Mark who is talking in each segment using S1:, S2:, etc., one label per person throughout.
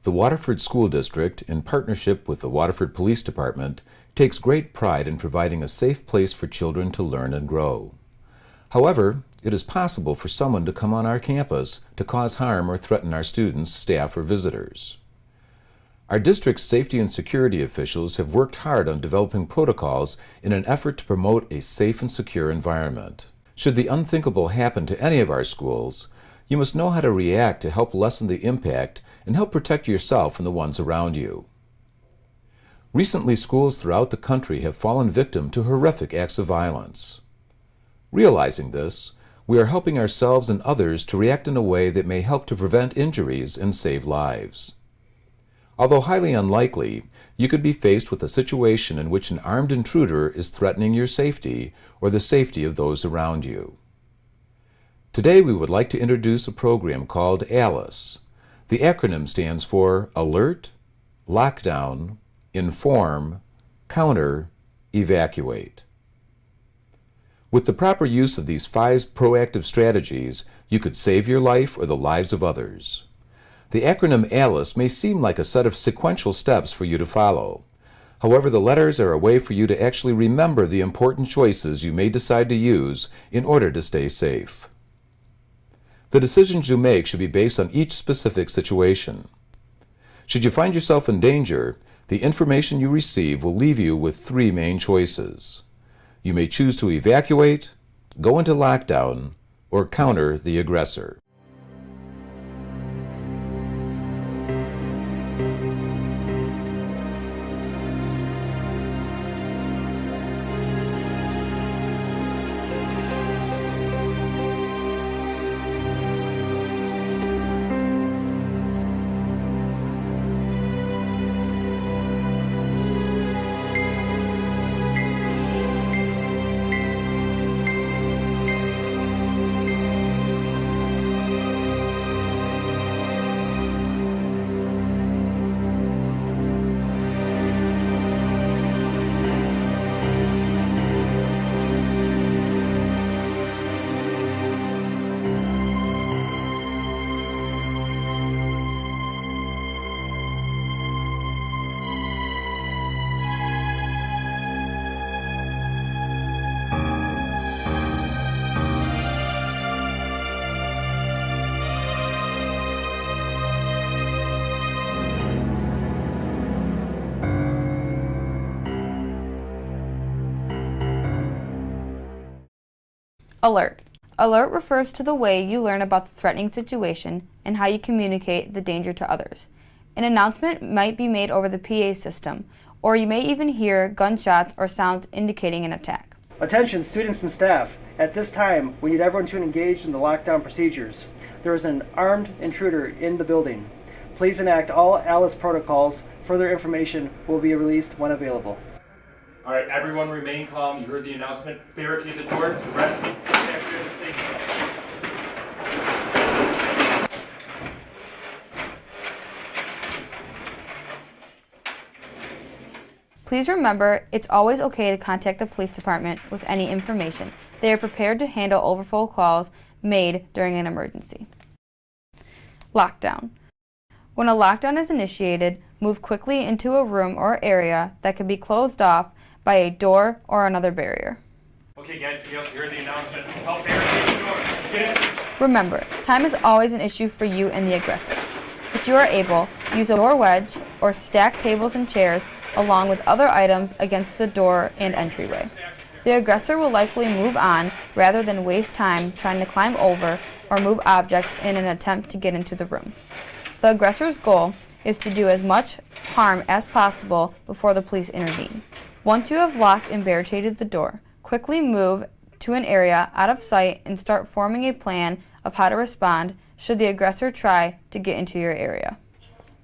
S1: The Waterford School District, in partnership with the Waterford Police Department, takes great pride in providing a safe place for children to learn and grow. However, it is possible for someone to come on our campus to cause harm or threaten our students, staff, or visitors. Our district's safety and security officials have worked hard on developing protocols in an effort to promote a safe and secure environment. Should the unthinkable happen to any of our schools, you must know how to react to help lessen the impact and help protect yourself and the ones around you. Recently, schools throughout the country have fallen victim to horrific acts of violence. Realizing this, we are helping ourselves and others to react in a way that may help to prevent injuries and save lives. Although highly unlikely, you could be faced with a situation in which an armed intruder is threatening your safety or the safety of those around you. Today we would like to introduce a program called A.L.I.C.E. The acronym stands for Alert, Lockdown, Inform, Counter, Evacuate. With the proper use of these 5 proactive strategies, you could save your life or the lives of others. The acronym A.L.I.C.E. may seem like a set of sequential steps for you to follow. However, the letters are a way for you to actually remember the important choices you may decide to use in order to stay safe. The decisions you make should be based on each specific situation. Should you find yourself in danger, the information you receive will leave you with 3 main choices. You may choose to evacuate, go into lockdown, or counter the aggressor.
S2: Alert. Alert refers to the way you learn about the threatening situation and how you communicate the danger to others. An announcement might be made over the PA system, or you may even hear gunshots or sounds indicating an attack.
S3: Attention students and staff. At this time, we need everyone to engage in the lockdown procedures. There is an armed intruder in the building. Please enact all A.L.I.C.E. protocols. Further information will be released when available.
S4: All right, everyone remain calm. You heard the announcement. Barricade the doors. Rest.
S2: Please remember, it's always okay to contact the police department with any information. They are prepared to handle overflow calls made during an emergency. Lockdown. When a lockdown is initiated, move quickly into a room or area that can be closed off by a door or another barrier.
S4: Okay guys, you heard the announcement. Help barricade the door. Get it?
S2: Remember, time is always an issue for you and the aggressor. If you are able, use a door wedge or stack tables and chairs along with other items against the door and entryway. The aggressor will likely move on rather than waste time trying to climb over or move objects in an attempt to get into the room. The aggressor's goal is to do as much harm as possible before the police intervene. Once you have locked and barricaded the door, quickly move to an area out of sight and start forming a plan of how to respond should the aggressor try to get into your area.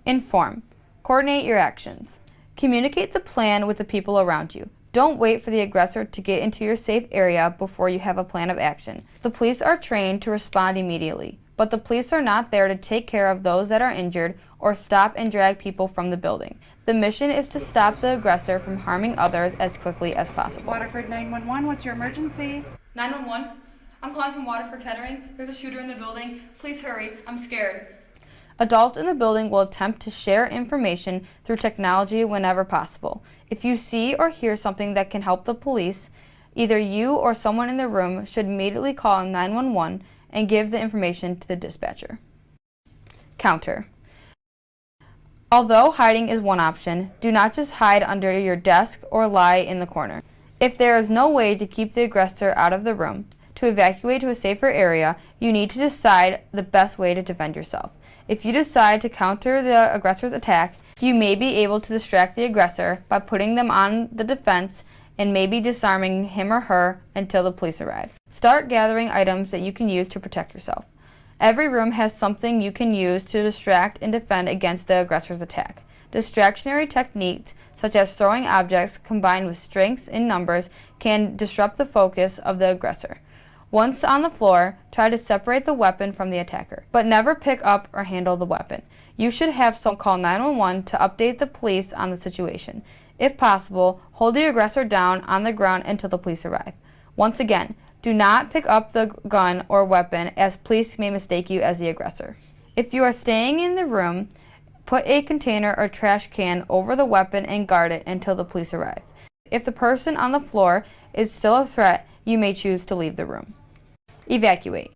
S2: Inform. Coordinate your actions. Communicate the plan with the people around you. Don't wait for the aggressor to get into your safe area before you have a plan of action. The police are trained to respond immediately, but the police are not there to take care of those that are injured or stop and drag people from the building. The mission is to stop the aggressor from harming others as quickly as possible.
S5: Waterford 911, what's your emergency?
S6: 911, I'm calling from Waterford Kettering. There's a shooter in the building. Please hurry, I'm scared.
S2: Adults in the building will attempt to share information through technology whenever possible. If you see or hear something that can help the police, either you or someone in the room should immediately call 911 and give the information to the dispatcher. Counter. Although hiding is one option, do not just hide under your desk or lie in the corner. If there is no way to keep the aggressor out of the room, to evacuate to a safer area, you need to decide the best way to defend yourself. If you decide to counter the aggressor's attack, you may be able to distract the aggressor by putting them on the defense and maybe disarming him or her until the police arrive. Start gathering items that you can use to protect yourself. Every room has something you can use to distract and defend against the aggressor's attack. Distractionary techniques such as throwing objects combined with strengths in numbers can disrupt the focus of the aggressor. Once on the floor, try to separate the weapon from the attacker, but never pick up or handle the weapon. You should have someone call 911 to update the police on the situation. If possible, hold the aggressor down on the ground until the police arrive. Once again, do not pick up the gun or weapon, as police may mistake you as the aggressor. If you are staying in the room, put a container or trash can over the weapon and guard it until the police arrive. If the person on the floor is still a threat, you may choose to leave the room. Evacuate.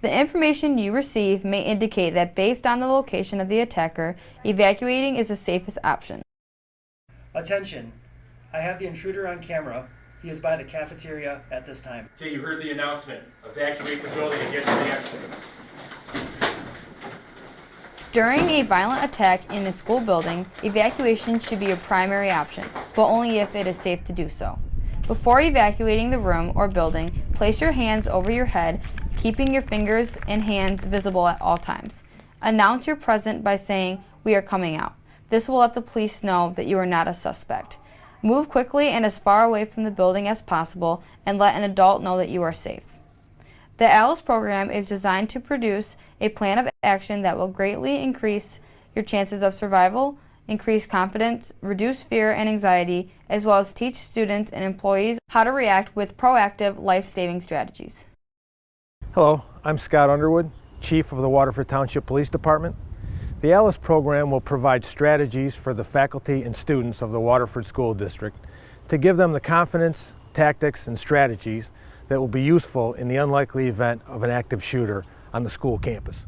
S2: The information you receive may indicate that based on the location of the attacker, evacuating is the safest option.
S3: Attention! I have the intruder on camera. He is by the cafeteria at this time.
S4: Okay, you heard the announcement. Evacuate the building and get to the exit.
S2: During a violent attack in a school building, evacuation should be a primary option, but only if it is safe to do so. Before evacuating the room or building, place your hands over your head, keeping your fingers and hands visible at all times. Announce your presence by saying, "We are coming out." This will let the police know that you are not a suspect. Move quickly and as far away from the building as possible, and let an adult know that you are safe. The A.L.I.C.E program is designed to produce a plan of action that will greatly increase your chances of survival, increase confidence, reduce fear and anxiety, as well as teach students and employees how to react with proactive life-saving strategies.
S6: Hello, I'm Scott Underwood, Chief of the Waterford Township Police Department. The A.L.I.C.E program will provide strategies for the faculty and students of the Waterford School District to give them the confidence, tactics, and strategies that will be useful in the unlikely event of an active shooter on the school campus.